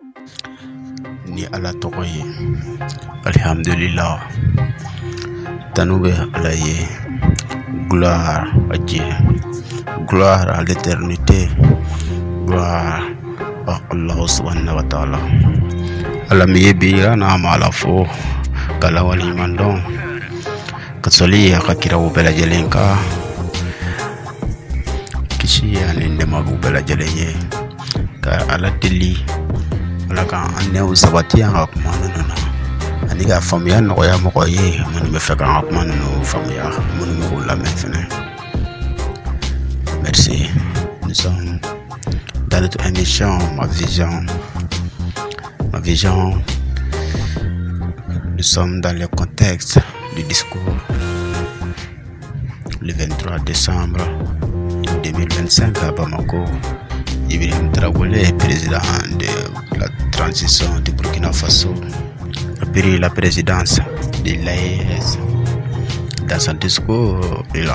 Ni ala tɔgɔ ye alhamdulillah tanube ala ye gloire à Dieu, gloire à l'éternité, gloire à Allah subhanahu wa ta'ala. Ala mi ye bira na mala fo kala wali mandon kasoli ya kakira ubela jelenka kishi ya nende mabu bela jelenye ka ala tili ala ka anne usabati ya kumana nana ani ga famia no ya mo ye mun me feka kumana no famia mun me la mefene. Merci. Nous sommes dans notre émission ma vision. Nous sommes dans le contexte du discours le 23 décembre 2025 à Bamako. Ibrahim Traoré, président de la transition du Burkina Faso, a pris la présidence de l'AES. Dans son discours, il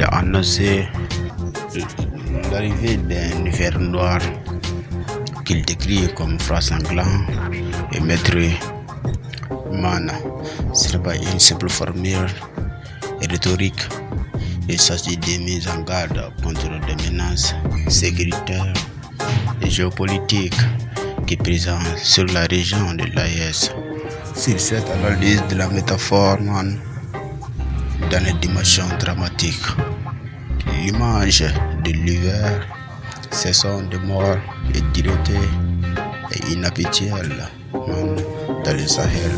a annoncé l'arrivée d'un hiver noir qu'il décrit comme froid sanglant et meurtrier. Man, ce n'est pas une simple formule rhétorique. Il s'agit de mise en garde contre des menaces sécuritaires et géopolitiques qui pèsent sur la région de l'AES. Sur cette analyse de la métaphore, dans les dimensions dramatiques, l'image de l'hiver, saison de mort et dureté et inhabituelle dans le Sahel.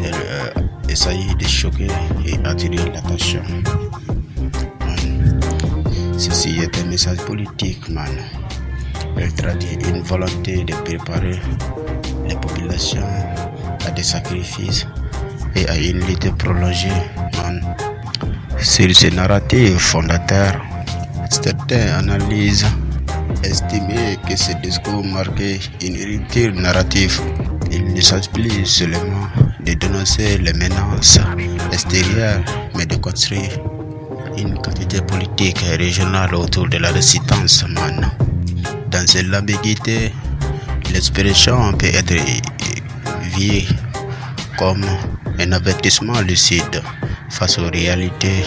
Elle essaye de choquer et attirer l'attention. Ceci est un message politique, Elle traduit une volonté de préparer les populations à des sacrifices et à une lutte prolongée. Sur ce narratif fondateur, certaines analyses estimaient que ce discours marquait une rupture narrative. Il ne s'agit plus seulement de dénoncer les menaces extérieures, mais de construire une quantité politique régionale autour de la résistance. Dans cette ambiguïté, l'expression peut être vue comme un avertissement lucide face aux réalités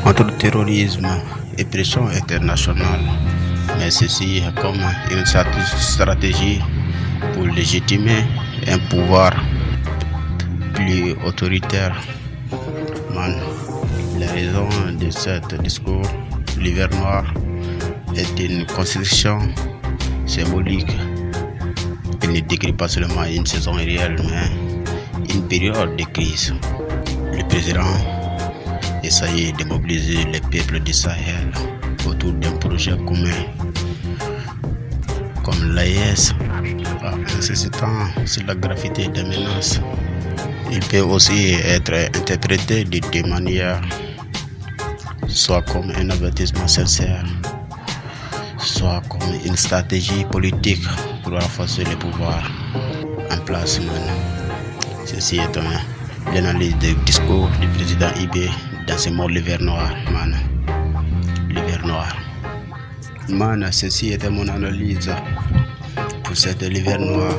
entre terrorisme et pression internationale, mais ceci est comme une stratégie pour légitimer un pouvoir plus autoritaire. La raison de ce discours, l'hiver noir, est une construction symbolique. Il ne décrit pas seulement une saison réelle, mais une période de crise. Le président essaye de mobiliser les peuples du Sahel autour d'un projet commun, comme l'AES, en insistant sur la gravité des menaces. Il peut aussi être interprété de deux manières, soit comme un avertissement sincère, soit comme une stratégie politique pour renforcer le pouvoir en place. Ceci est l'analyse du discours du président Ibé dans ce mot l'hiver noir. L'hiver noir. Ceci était mon analyse pour cette l'hiver noir.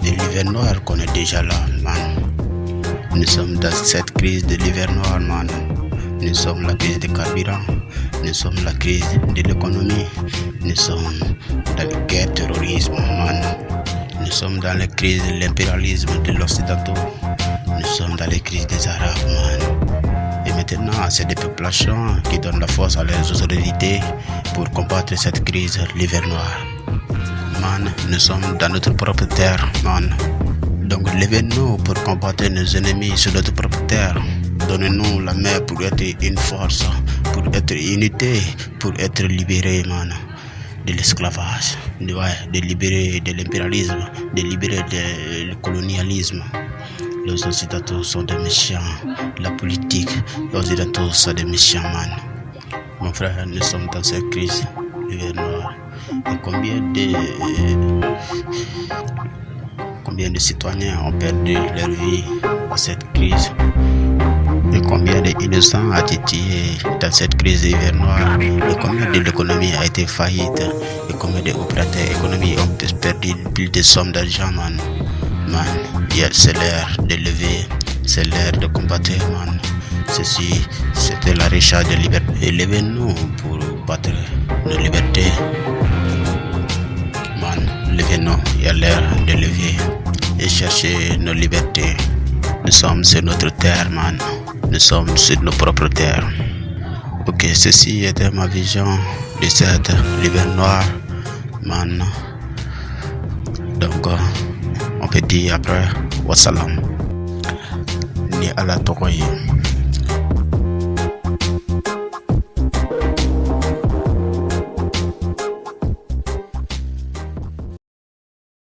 De l'hiver noir qu'on est déjà là, Nous sommes dans cette crise de l'hiver noir, Nous sommes la crise des carburants, nous sommes la crise de l'économie, nous sommes dans la guerre terrorisme, Nous sommes dans la crise de l'impérialisme de l'Occidentaux, nous sommes dans la crise des Arabes, Et maintenant, c'est des populations qui donnent la force à leurs autorités pour combattre cette crise, l'hiver noir. Nous sommes dans notre propre terre, Donc levez-nous pour combattre nos ennemis sur notre propre terre. Donnez-nous la main pour être une force, pour être unité, pour être libérés, de l'esclavage, de libérer de l'impérialisme, de libérer du colonialisme. Les Occidentaux sont des méchants, la politique, les Occidentaux sont des méchants, Mon frère, nous sommes dans cette crise, l'hiver noir. Et combien de citoyens ont perdu leur vie à cette crise? Et combien d'innocents a été tués dans cette crise d'hiver noir? Et combien de l'économie a été faillite? Et combien d'opérateurs économiques ont perdu plus de sommes d'argent, man. C'est l'heure de lever, c'est l'heure de combattre, man. Ceci, c'était la recherche de liberté. Élevez-nous pour battre nos libertés. Man, levez-nous, il y a l'heure de lever et chercher nos libertés. Nous sommes sur notre terre, man. Nous sommes sur nos propres terres. Ok, ceci était ma vision de cette l'hiver noir, man. Donc, on peut dire après, wassalam. Ni ala tokoye.